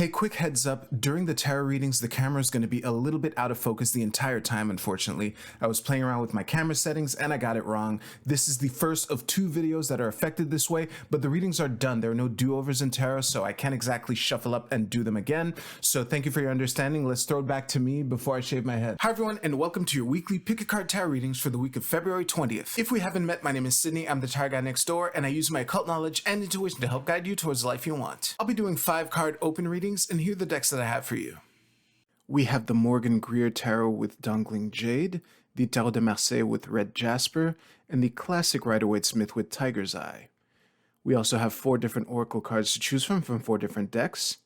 Hey, quick heads up, during the tarot readings, the camera is going to be a little bit out of focus the entire time, unfortunately. I was playing around with my camera settings and I got it wrong. This is the first of 2 videos that are affected this way, but the readings are done. There are no do-overs in tarot, so I can't exactly shuffle up and do them again. So thank you for your understanding. Let's throw it back to me before I shave my head. Hi everyone, and welcome to your weekly Pick a Card Tarot readings for the week of February 20th. If we haven't met, my name is Sydney. I'm the tarot guy next door, and I use my occult knowledge and intuition to help guide you towards the life you want. I'll be doing 5 card open readings, and here are the decks that I have for you. We have the Morgan Greer Tarot with Dangling Jade, the Tarot de Marseille with Red Jasper, and the classic Rider-Waite-Smith with Tiger's Eye. We also have 4 different Oracle cards to choose from 4 different decks.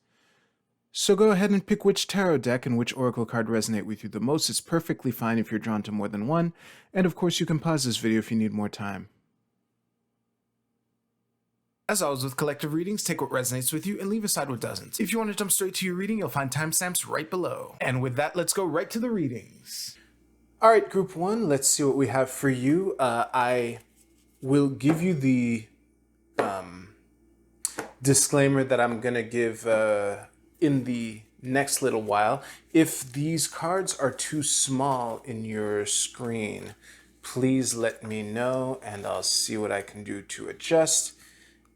So go ahead and pick which tarot deck and which Oracle card resonate with you the most. It's perfectly fine if you're drawn to more than one, and of course you can pause this video if you need more time. As always with collective readings, take what resonates with you and leave aside what doesn't. If you want to jump straight to your reading, you'll find timestamps right below. And with that, let's go right to the readings. Alright, group 1, let's see what we have for you. I will give you the disclaimer that I'm going to give in the next little while. If these cards are too small in your screen, please let me know and I'll see what I can do to adjust.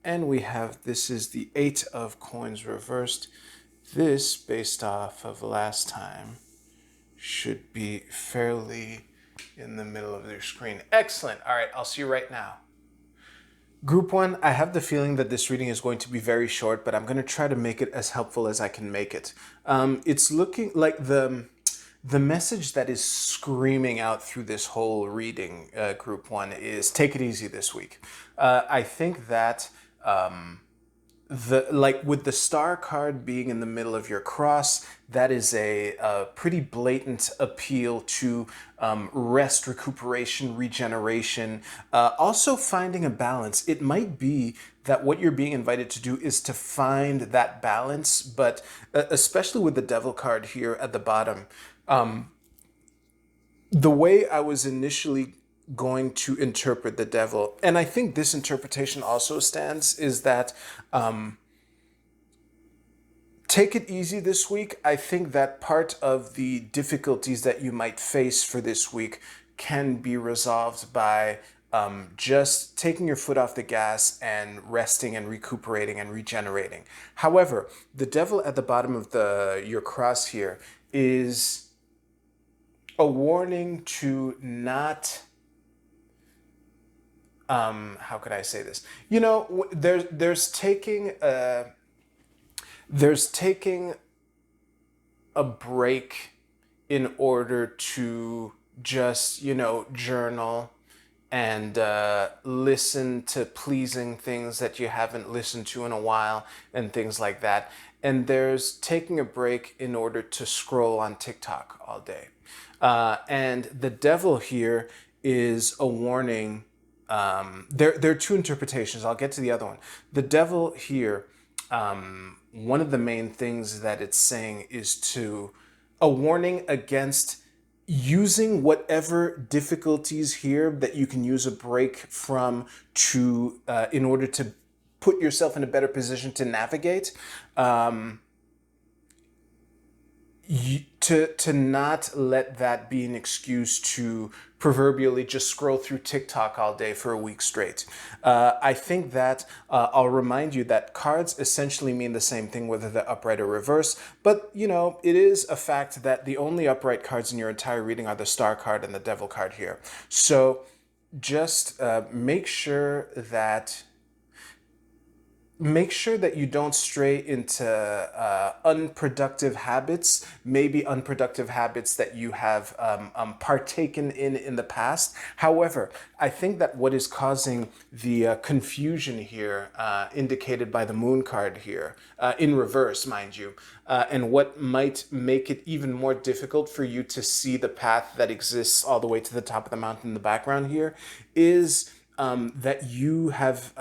And we have, this is the 8 of coins reversed. This, based off of last time, should be fairly in the middle of your screen. Excellent. All right, I'll see you right now. Group 1, I have the feeling that this reading is going to be very short, but I'm going to try to make it as helpful as I can make it. It's looking like the message that is screaming out through this whole reading, Group 1, is take it easy this week. I think that with the star card being in the middle of your cross, that is a pretty blatant appeal to rest, recuperation, regeneration, also finding a balance. It might be that what you're being invited to do is to find that balance, but especially with the devil card here at the bottom, the way I was initially going to interpret the devil, and I think this interpretation also stands, is that take it easy this week. I think that part of the difficulties that you might face for this week can be resolved by just taking your foot off the gas and resting and recuperating and regenerating. However, the devil at the bottom of your cross here is a warning to not how could I say this? You know, there's taking a break in order to just, you know, journal and listen to pleasing things that you haven't listened to in a while and things like that. And there's taking a break in order to scroll on TikTok all day. And the devil here is a warning. There are 2 interpretations. I'll get to the other one. The devil here, one of the main things that it's saying is a warning against using whatever difficulties here that you can use a break from to in order to put yourself in a better position to navigate. To not let that be an excuse to proverbially just scroll through TikTok all day for a week straight. I think that I'll remind you that cards essentially mean the same thing whether they're upright or reverse, but you know, it is a fact that the only upright cards in your entire reading are the star card and the devil card here. So just make sure that you don't stray into unproductive habits, maybe unproductive habits that you have partaken in the past. However, I think that what is causing the confusion here, indicated by the moon card here, in reverse, mind you, and what might make it even more difficult for you to see the path that exists all the way to the top of the mountain in the background here, is that you have...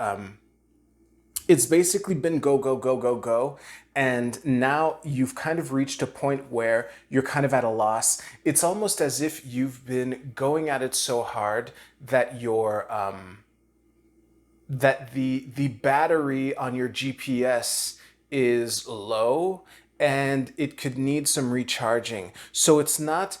it's basically been go, go, go, go, go. And now you've kind of reached a point where you're kind of at a loss. It's almost as if you've been going at it so hard that that the battery on your GPS is low and it could need some recharging. So it's not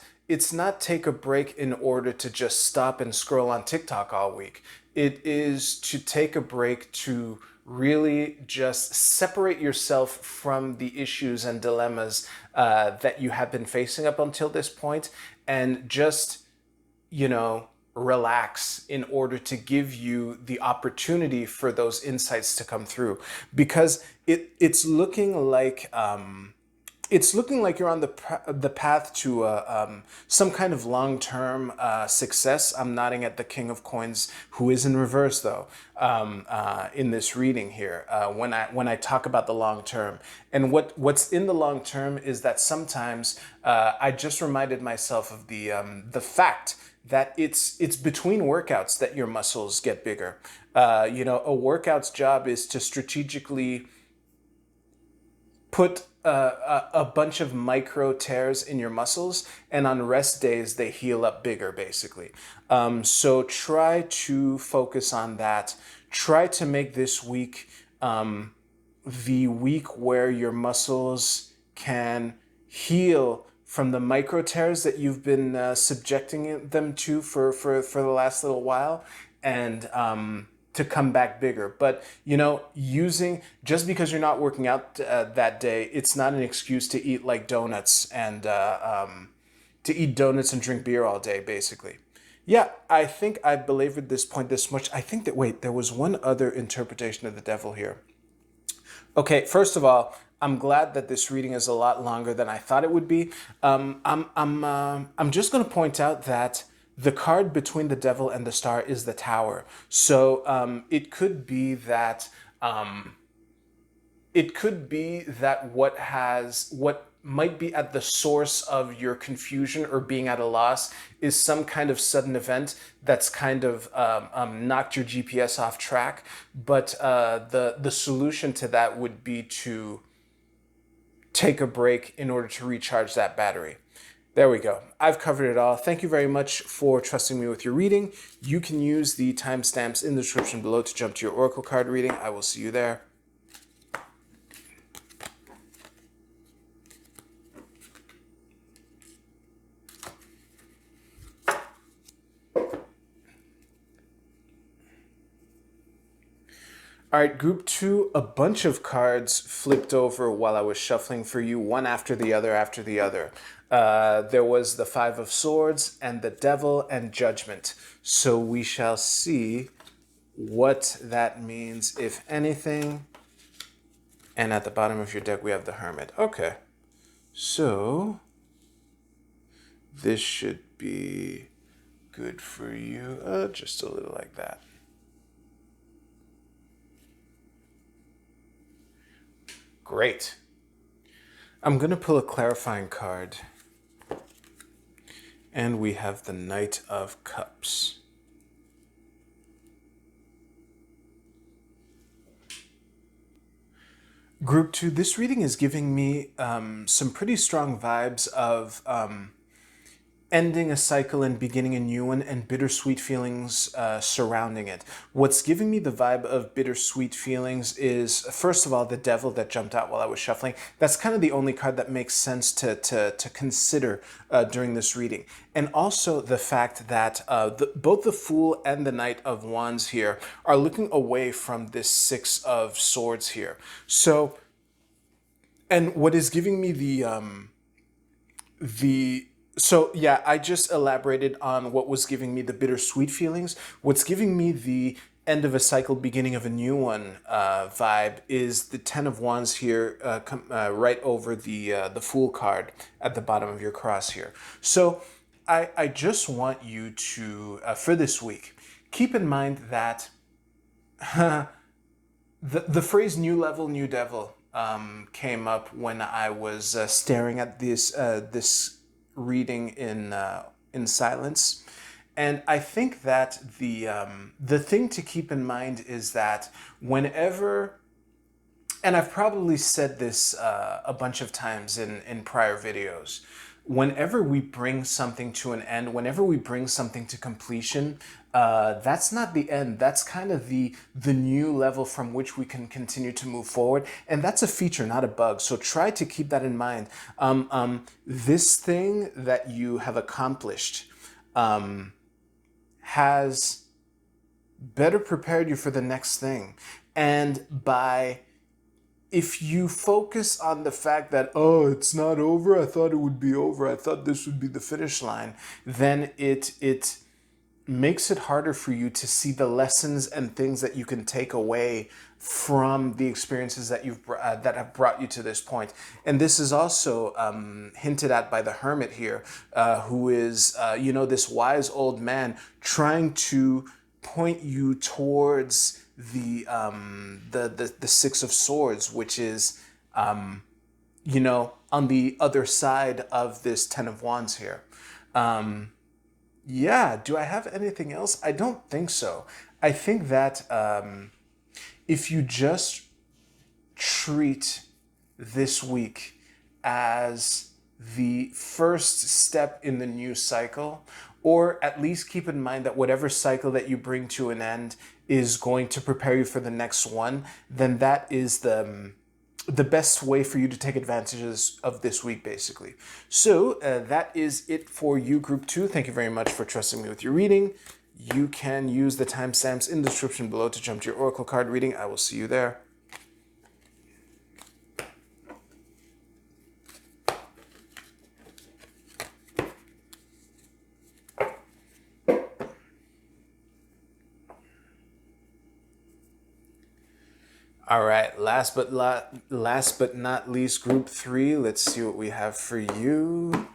take a break in order to just stop and scroll on TikTok all week. It is to take a break to really just separate yourself from the issues and dilemmas that you have been facing up until this point, and just, relax in order to give you the opportunity for those insights to come through. Because it's looking like you're on the path to some kind of long-term success. I'm nodding at the King of Coins, who is in reverse though, in this reading here. When I talk about the long term, and what's in the long term is that sometimes I just reminded myself of the fact that it's between workouts that your muscles get bigger. A workout's job is to strategically put a bunch of micro tears in your muscles, and on rest days they heal up bigger, basically. So try to focus on that. Try to make this week the week where your muscles can heal from the micro tears that you've been subjecting them to for the last little while, and to come back bigger. But using, just because you're not working out that day, it's not an excuse to eat like donuts and drink beer all day, basically. Yeah, I think I belabored this point this much. I think that, wait, there was one other interpretation of the devil here. Okay, first of all, I'm glad that this reading is a lot longer than I thought it would be. I'm just going to point out that the card between the devil and the star is the Tower. So it could be that what might be at the source of your confusion or being at a loss is some kind of sudden event that's kind of knocked your GPS off track. But the solution to that would be to take a break in order to recharge that battery. There we go. I've covered it all. Thank you very much for trusting me with your reading. You can use the timestamps in the description below to jump to your Oracle card reading. I will see you there. All right, group 2, a bunch of cards flipped over while I was shuffling for you, one after the other after the other. There was the Five of Swords and the Devil and Judgment. So we shall see what that means, if anything. And at the bottom of your deck, we have the Hermit. Okay, so this should be good for you. Just a little like that. Great. I'm going to pull a clarifying card. And we have the Knight of Cups. Group 2, this reading is giving me some pretty strong vibes of ending a cycle and beginning a new one, and bittersweet feelings surrounding it. What's giving me the vibe of bittersweet feelings is, first of all, the Devil that jumped out while I was shuffling. That's kind of the only card that makes sense to consider during this reading. And also the fact that both the Fool and the Knight of Wands here are looking away from this Six of Swords here. So, and what is giving me So yeah, I just elaborated on what was giving me the bittersweet feelings. What's giving me the end of a cycle, beginning of a new one vibe is the Ten of Wands here, right over the Fool card at the bottom of your cross here. So I just want you to, for this week, keep in mind that the phrase "new level, new devil" came up when I was staring at this reading in silence. And I think that the thing to keep in mind is that whenever, and I've probably said this a bunch of times in prior videos, whenever we bring something to an end, whenever we bring something to completion, that's not the end. That's kind of the new level from which we can continue to move forward, and that's a feature, not a bug. So try to keep that in mind. This thing that you have accomplished has better prepared you for the next thing, and if you focus on the fact that, oh, it's not over, I thought it would be over, I thought this would be the finish line, then it makes it harder for you to see the lessons and things that you can take away from the experiences that that have brought you to this point. And this is also hinted at by the hermit here, who is this wise old man trying to point you towards the Six of Swords, which is on the other side of this Ten of Wands here. Yeah, do I have anything else? I don't think so. I think that if you just treat this week as the first step in the new cycle, or at least keep in mind that whatever cycle that you bring to an end is going to prepare you for the next one, then that is the best way for you to take advantages of this week, basically. So that is it for you, Group 2. Thank you very much for trusting me with your reading. You can use the timestamps in the description below to jump to your Oracle card reading. I will see you there. All right, last but not least, Group 3. Let's see what we have for you.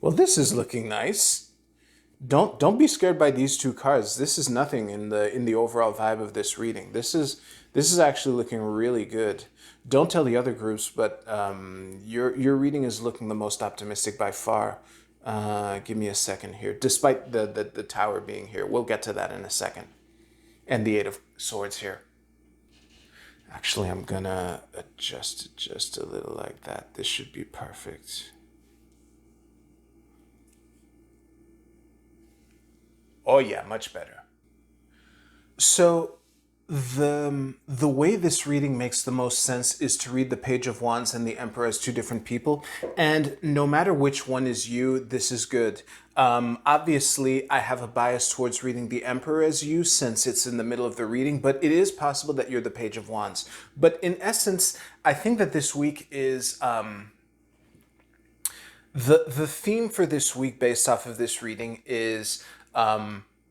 Well, this is looking nice. Don't be scared by these two cards. This is nothing in the overall vibe of this reading. This is actually looking really good. Don't tell the other groups, but your reading is looking the most optimistic by far. Give me a second here. Despite the tower being here, we'll get to that in a second. And the Eight of Swords here. Actually, I'm gonna adjust it just a little like that. This should be perfect. Oh yeah, much better. So the way this reading makes the most sense is to read the Page of Wands and the Emperor as two different people, and no matter which one is you, this is good. Obviously, I have a bias towards reading the Emperor as you since it's in the middle of the reading, but it is possible that you're the Page of Wands. But in essence, I think that this week is the theme for this week based off of this reading is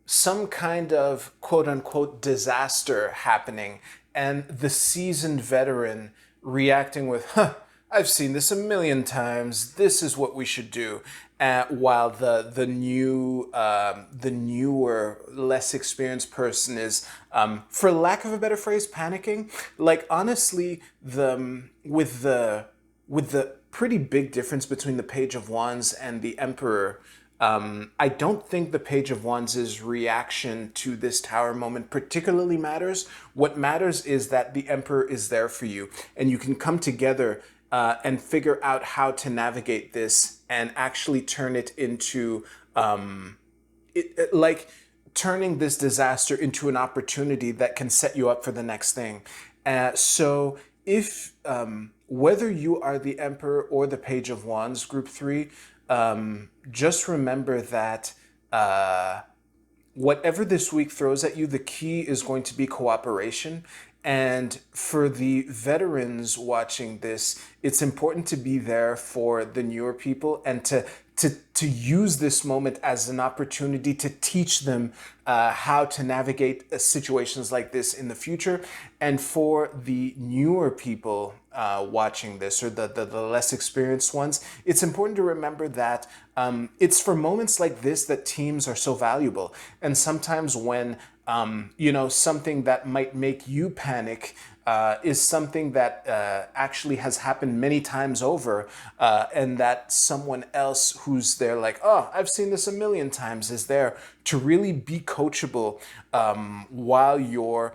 some kind of quote-unquote disaster happening, and the seasoned veteran reacting with, huh, I've seen this a million times, this is what we should do, while the newer, less experienced person is, for lack of a better phrase, panicking. Like, honestly, with the pretty big difference between the Page of Wands and the Emperor, I don't think the Page of Wands' reaction to this tower moment particularly matters. What matters is that the Emperor is there for you, and you can come together and figure out how to navigate this and actually turn it into, turning this disaster into an opportunity that can set you up for the next thing. So if, whether you are the Emperor or the Page of Wands, Group 3, just remember that whatever this week throws at you, the key is going to be cooperation. And for the veterans watching this, it's important to be there for the newer people and to use this moment as an opportunity to teach them how to navigate situations like this in the future. And for the newer people watching this, or the less experienced ones, it's important to remember that it's for moments like this that teams are so valuable. And sometimes when something that might make you panic is something that actually has happened many times over, and that someone else who's there like, oh, I've seen this a million times, is there to really be coachable while you're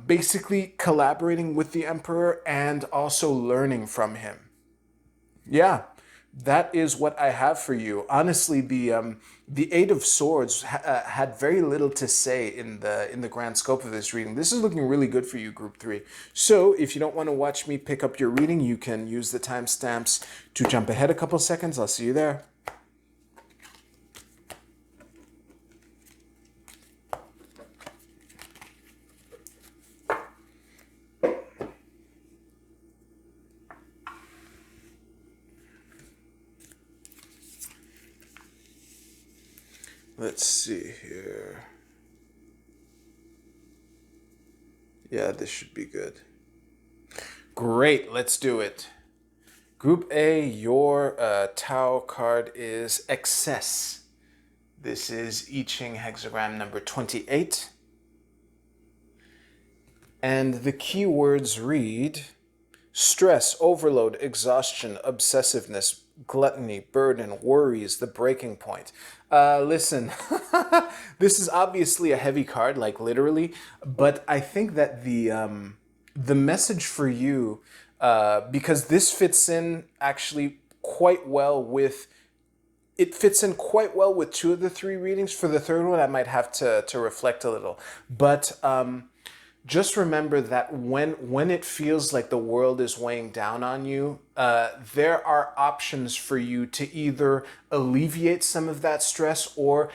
basically collaborating with the Emperor and also learning from him. Yeah, that is what I have for you. Honestly, the Eight of Swords had very little to say in the grand scope of this reading. This is looking really good for you, Group 3. So if you don't want to watch me pick up your reading, you can use the timestamps to jump ahead a couple seconds. I'll see you there. Let's see here. Yeah, this should be good. Great, let's do it. Group A, your Tao card is Excess. This is I Ching hexagram number 28. And the keywords read stress, overload, exhaustion, obsessiveness, gluttony, burden, worries, the breaking point. Listen, this is obviously a heavy card, like literally, but I think that the message for you, because this fits in actually quite well with, it fits in quite well with two of the three readings. For the third one, I might have to reflect a little, but just remember that when it feels like the world is weighing down on you, there are options for you to either alleviate some of that stress or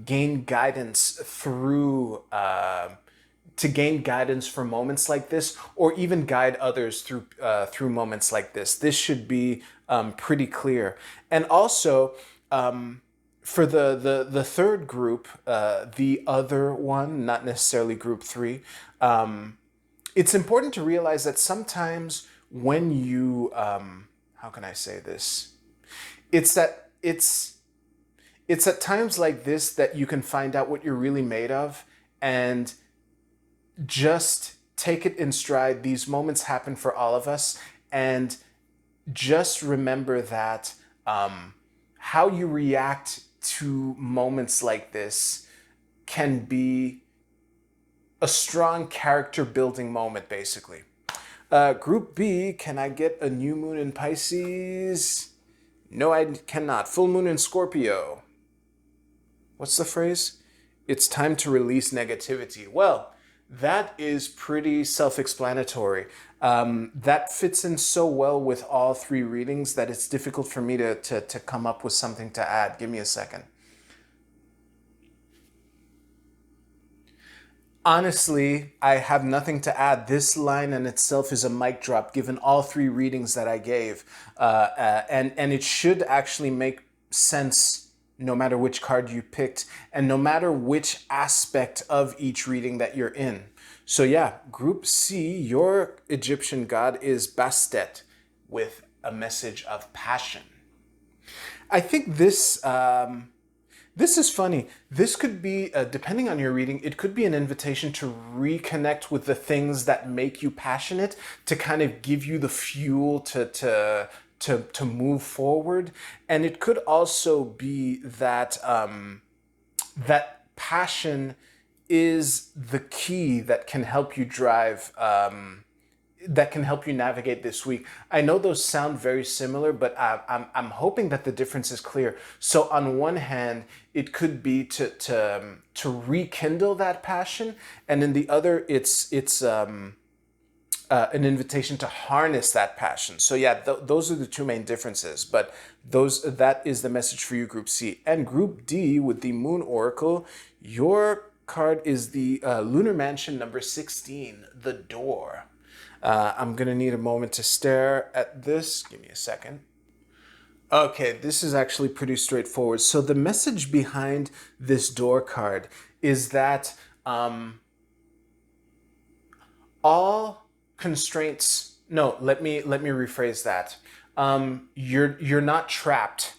gain guidance through to gain guidance for moments like this, or even guide others through moments like this. This should be pretty clear. And also, for the third group, the other one, not necessarily group 3, it's important to realize that sometimes when you, how can I say this? It's at times like this that you can find out what you're really made of, and just take it in stride. These moments happen for all of us, and just remember that how you react to moments like this can be a strong character building moment, basically. Group B, can I get a new moon in Pisces? No, I cannot. Full moon in Scorpio. What's the phrase? It's time to release negativity. Well, that is pretty self-explanatory. That fits in so well with all three readings that it's difficult for me to come up with something to add. Give me a second. Honestly, I have nothing to add. This line in itself is a mic drop given all three readings that I gave. And it should actually make sense no matter which card you picked and no matter which aspect of each reading that you're in. So yeah, Group C, your Egyptian god is Bastet with a message of passion. I think this is funny. This could be, depending on your reading, it could be an invitation to reconnect with the things that make you passionate, to kind of give you the fuel to move forward. And it could also be that that passion is the key that can help you drive, that can help you navigate this week. I know those sound very similar, but I'm hoping that the difference is clear. So on one hand, it could be to rekindle that passion, and in the other, it's an invitation to harness that passion. So yeah, those are the two main differences, but that is the message for you, Group C. And Group D with the Moon Oracle, your card is the Lunar Mansion number 16, the Door. I'm gonna need a moment to stare at this. Give me a second. Okay, this is actually pretty straightforward. So the message behind this Door card is that all constraints. No, let me rephrase that. You're not trapped.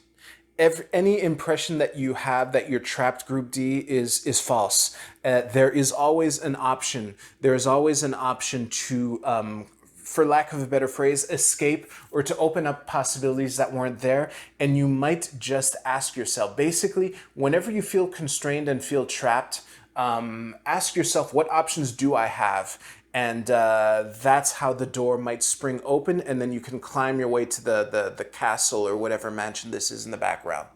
Any impression that you have that you're trapped, Group D, is false. There is always an option. There is always an option to, for lack of a better phrase, escape or to open up possibilities that weren't there. And you might just ask yourself, basically, whenever you feel constrained and feel trapped, Ask yourself, what options do I have? And that's how the door might spring open, and then you can climb your way to the castle or whatever mansion this is in the background.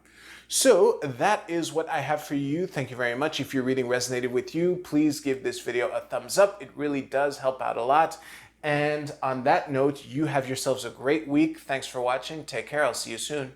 So that is what I have for you. Thank you very much. If your reading resonated with you, please give this video a thumbs up. It really does help out a lot. And on that note, you have yourselves a great week. Thanks for watching. Take care. I'll see you soon.